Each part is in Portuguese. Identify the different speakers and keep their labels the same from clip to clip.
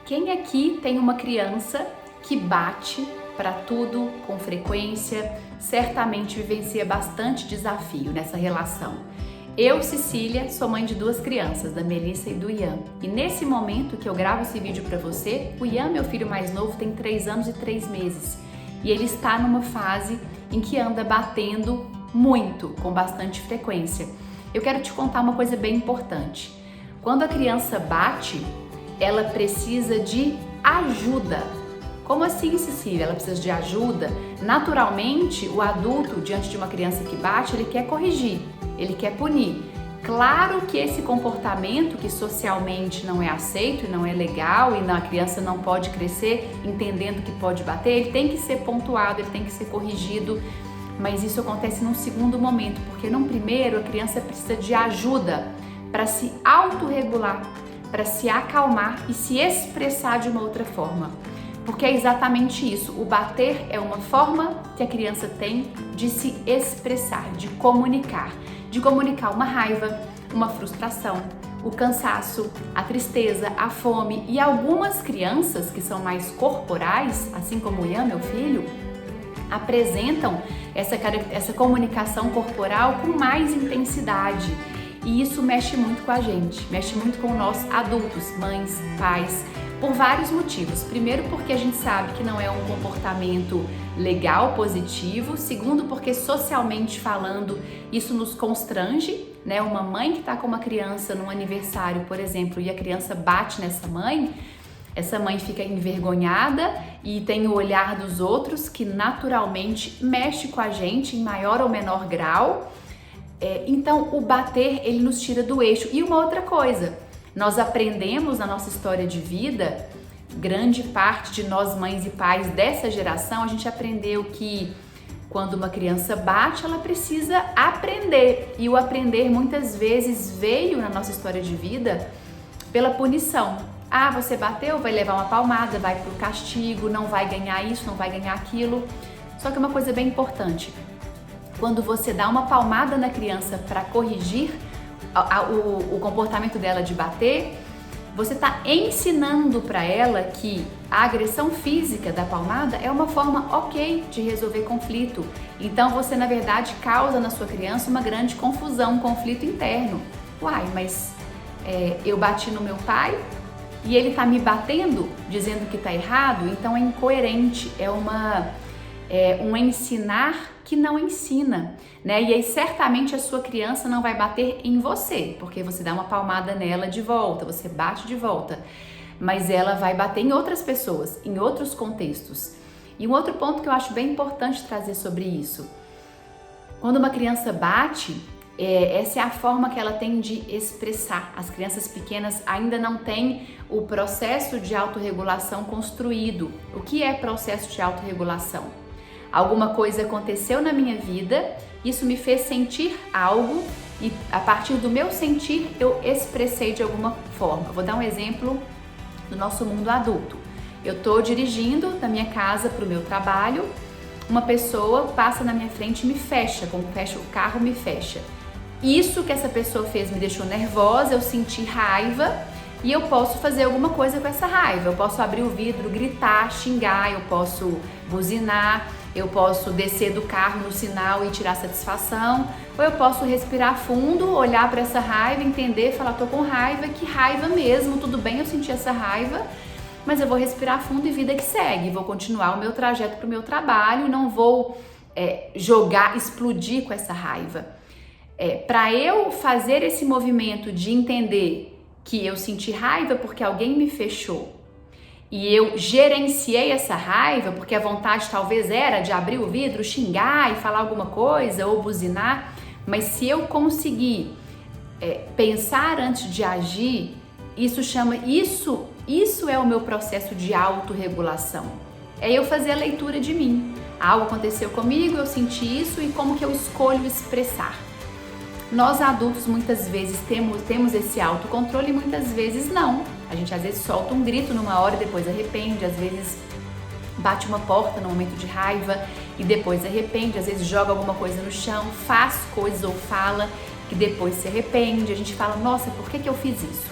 Speaker 1: Quem aqui tem uma criança que bate para tudo com frequência, certamente vivencia bastante desafio nessa relação. Eu, Cecília, sou mãe de 2 crianças, da Melissa e do Ian. E nesse momento que eu gravo esse vídeo para você, o Ian, meu filho mais novo, tem 3 anos e 3 meses. E ele está numa fase em que anda batendo muito, com bastante frequência. Eu quero te contar uma coisa bem importante. Quando a criança bate, ela precisa de ajuda. Como assim, Cecília? Ela precisa de ajuda? Naturalmente, o adulto, diante de uma criança que bate, ele quer corrigir, ele quer punir. Claro que esse comportamento que socialmente não é aceito e não é legal e a criança não pode crescer entendendo que pode bater, ele tem que ser pontuado, ele tem que ser corrigido, mas isso acontece num segundo momento, porque num primeiro a criança precisa de ajuda para se autorregular, para se acalmar e se expressar de uma outra forma. Porque é exatamente isso, o bater é uma forma que a criança tem de se expressar, de comunicar uma raiva, uma frustração, o cansaço, a tristeza, a fome. E algumas crianças que são mais corporais, assim como o Ian, meu filho, apresentam essa comunicação corporal com mais intensidade. E isso mexe muito com a gente, mexe muito com nós adultos, mães, pais, por vários motivos. Primeiro, porque a gente sabe que não é um comportamento legal, positivo. Segundo, porque socialmente falando, isso nos constrange, né? Uma mãe que está com uma criança num aniversário, por exemplo, e a criança bate nessa mãe, essa mãe fica envergonhada e tem o olhar dos outros que naturalmente mexe com a gente em maior ou menor grau. Então, o bater, ele nos tira do eixo. E uma outra coisa, nós aprendemos na nossa história de vida, grande parte de nós mães e pais dessa geração, a gente aprendeu que quando uma criança bate, ela precisa aprender. E o aprender muitas vezes veio na nossa história de vida pela punição. Ah, você bateu, vai levar uma palmada, vai pro castigo, não vai ganhar isso, não vai ganhar aquilo. Só que uma coisa bem importante, quando você dá uma palmada na criança para corrigir o comportamento dela de bater, você está ensinando para ela que a agressão física da palmada é uma forma ok de resolver conflito. Então você, na verdade, causa na sua criança uma grande confusão, um conflito interno. Uai, mas eu bati no meu pai e ele está me batendo, dizendo que está errado, então é incoerente, é um ensinar que não ensina, né? E aí certamente a sua criança não vai bater em você, porque você dá uma palmada nela de volta, você bate de volta, mas ela vai bater em outras pessoas, em outros contextos. E um outro ponto que eu acho bem importante trazer sobre isso, quando uma criança bate, essa é a forma que ela tem de expressar. As crianças pequenas ainda não têm o processo de autorregulação construído. O que é processo de autorregulação? Alguma coisa aconteceu na minha vida, isso me fez sentir algo e a partir do meu sentir eu expressei de alguma forma. Vou dar um exemplo do nosso mundo adulto. Eu estou dirigindo da minha casa para o meu trabalho, uma pessoa passa na minha frente e me fecha, como fecha o carro, me fecha. Isso que essa pessoa fez me deixou nervosa, eu senti raiva e eu posso fazer alguma coisa com essa raiva. Eu posso abrir o vidro, gritar, xingar, eu posso buzinar, eu posso descer do carro no sinal e tirar satisfação, ou eu posso respirar fundo, olhar para essa raiva, entender, falar, tô com raiva, que raiva mesmo, tudo bem, eu senti essa raiva, mas eu vou respirar fundo e vida que segue, vou continuar o meu trajeto para o meu trabalho, não vou explodir com essa raiva. Para eu fazer esse movimento de entender que eu senti raiva porque alguém me fechou, e eu gerenciei essa raiva, porque a vontade talvez era de abrir o vidro, xingar e falar alguma coisa ou buzinar, mas se eu conseguir pensar antes de agir, isso é o meu processo de autorregulação. É eu fazer a leitura de mim. Algo aconteceu comigo, eu senti isso e como que eu escolho expressar. Nós adultos muitas vezes temos esse autocontrole e muitas vezes não. A gente às vezes solta um grito numa hora e depois arrepende, às vezes bate uma porta no momento de raiva e depois arrepende, às vezes joga alguma coisa no chão, faz coisas ou fala que depois se arrepende, a gente fala, nossa, por que eu fiz isso?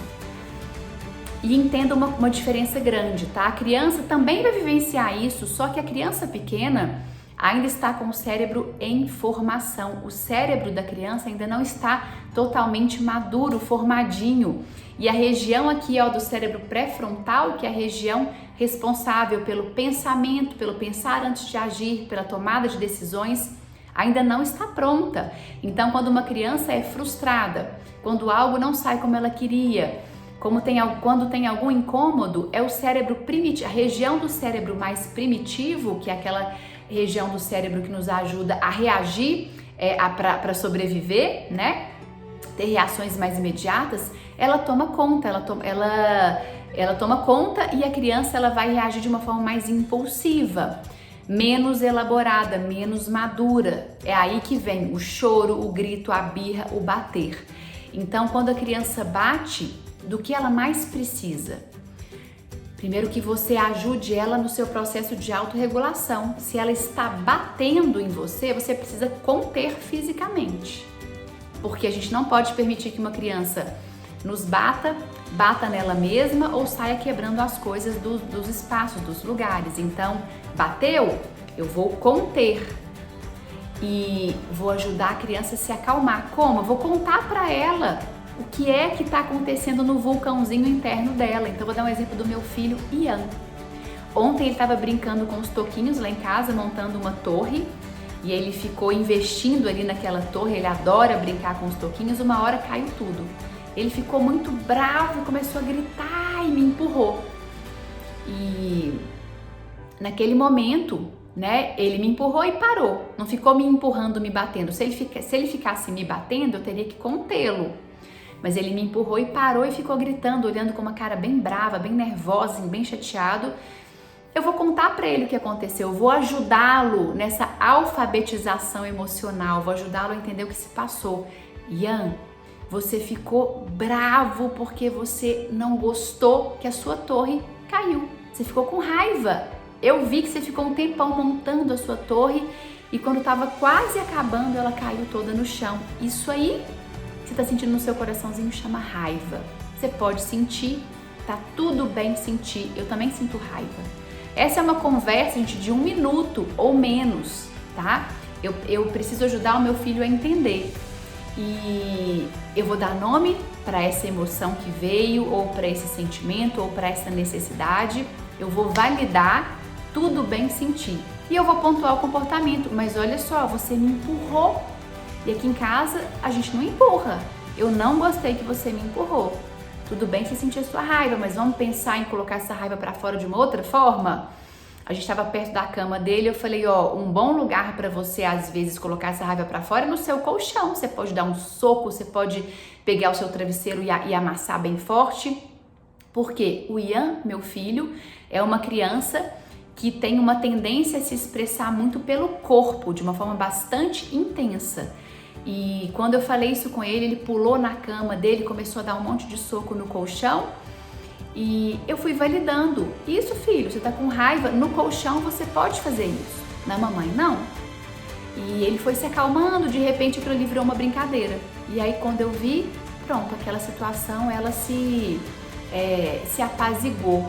Speaker 1: E entenda uma diferença grande, tá? A criança também vai vivenciar isso, só que a criança pequena ainda está com o cérebro em formação. O cérebro da criança ainda não está totalmente maduro, formadinho. E a região aqui, ó, do cérebro pré-frontal, que é a região responsável pelo pensamento, pelo pensar antes de agir, pela tomada de decisões, ainda não está pronta. Então, quando uma criança é frustrada, quando algo não sai como ela queria, quando tem algum incômodo, é o cérebro primitivo, a região do cérebro mais primitivo, que é aquela região do cérebro que nos ajuda a reagir para sobreviver, né? Ter reações mais imediatas, ela toma conta, ela toma conta e a criança ela vai reagir de uma forma mais impulsiva, menos elaborada, menos madura. É aí que vem o choro, o grito, a birra, o bater. Então, quando a criança bate, do que ela mais precisa? Primeiro, que você ajude ela no seu processo de autorregulação. Se ela está batendo em você, você precisa conter fisicamente. Porque a gente não pode permitir que uma criança nos bata nela mesma ou saia quebrando as coisas dos espaços, dos lugares. Então, bateu, eu vou conter e vou ajudar a criança a se acalmar. Como? Eu vou contar para ela o que é que está acontecendo no vulcãozinho interno dela. Então, vou dar um exemplo do meu filho, Ian. Ontem ele estava brincando com os toquinhos lá em casa, montando uma torre, e ele ficou investindo ali naquela torre. Ele adora brincar com os toquinhos. Uma hora caiu tudo. Ele ficou muito bravo e começou a gritar e me empurrou. E naquele momento, né, ele me empurrou e parou. Não ficou me empurrando, me batendo. Se ele ficasse me batendo, eu teria que contê-lo. Mas ele me empurrou e parou e ficou gritando, olhando com uma cara bem brava, bem nervosa, bem chateado. Eu vou contar para ele o que aconteceu, eu vou ajudá-lo nessa alfabetização emocional, vou ajudá-lo a entender o que se passou. Ian, você ficou bravo porque você não gostou que a sua torre caiu. Você ficou com raiva. Eu vi que você ficou um tempão montando a sua torre e quando estava quase acabando, ela caiu toda no chão. Isso aí você está sentindo no seu coraçãozinho chama raiva. Você pode sentir, tá tudo bem sentir. Eu também sinto raiva. Essa é uma conversa, gente, de 1 minuto ou menos, tá? Eu preciso ajudar o meu filho a entender. E eu vou dar nome para essa emoção que veio, ou para esse sentimento, ou para essa necessidade. Eu vou validar, tudo bem sentir. E eu vou pontuar o comportamento. Mas olha só, você me empurrou. E aqui em casa a gente não empurra. Eu não gostei que você me empurrou. Tudo bem você sentir a sua raiva, mas vamos pensar em colocar essa raiva para fora de uma outra forma? A gente estava perto da cama dele, eu falei, ó, um bom lugar para você às vezes colocar essa raiva para fora é no seu colchão. Você pode dar um soco, você pode pegar o seu travesseiro e amassar bem forte. Porque o Ian, meu filho, é uma criança que tem uma tendência a se expressar muito pelo corpo, de uma forma bastante intensa. E quando eu falei isso com ele, ele pulou na cama dele, começou a dar um monte de soco no colchão e eu fui validando. Isso, filho, você tá com raiva, no colchão você pode fazer isso, na mamãe não. E ele foi se acalmando, de repente aquilo ali virou uma brincadeira. E aí quando eu vi, pronto, aquela situação ela se apaziguou,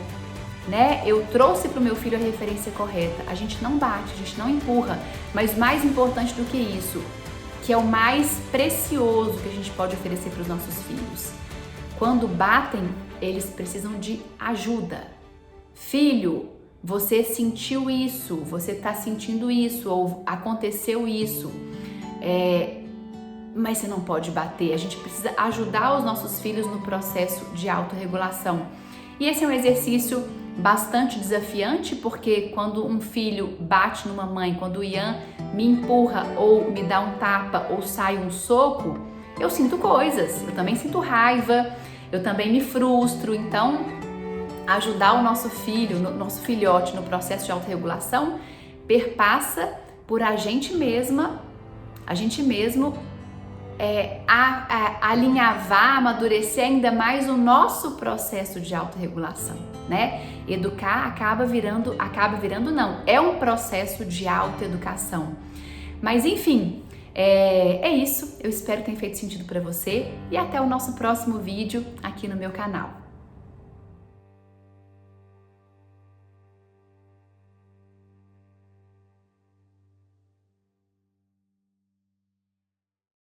Speaker 1: né? Eu trouxe pro meu filho a referência correta. A gente não bate, a gente não empurra, mas mais importante do que isso, que é o mais precioso que a gente pode oferecer para os nossos filhos. Quando batem, eles precisam de ajuda. Filho, você sentiu isso, você está sentindo isso, ou aconteceu isso, mas você não pode bater. A gente precisa ajudar os nossos filhos no processo de autorregulação. E esse é um exercício bastante desafiante, porque quando um filho bate numa mãe, quando o Ian me empurra ou me dá um tapa ou sai um soco, eu sinto coisas, eu também sinto raiva, eu também me frustro. Então, ajudar o nosso filho, nosso filhote no processo de autorregulação perpassa por a gente mesmo alinhavar, amadurecer ainda mais o nosso processo de autorregulação, né? Educar é um processo de autoeducação. Mas enfim, é isso. Eu espero que tenha feito sentido para você e até o nosso próximo vídeo aqui no meu canal.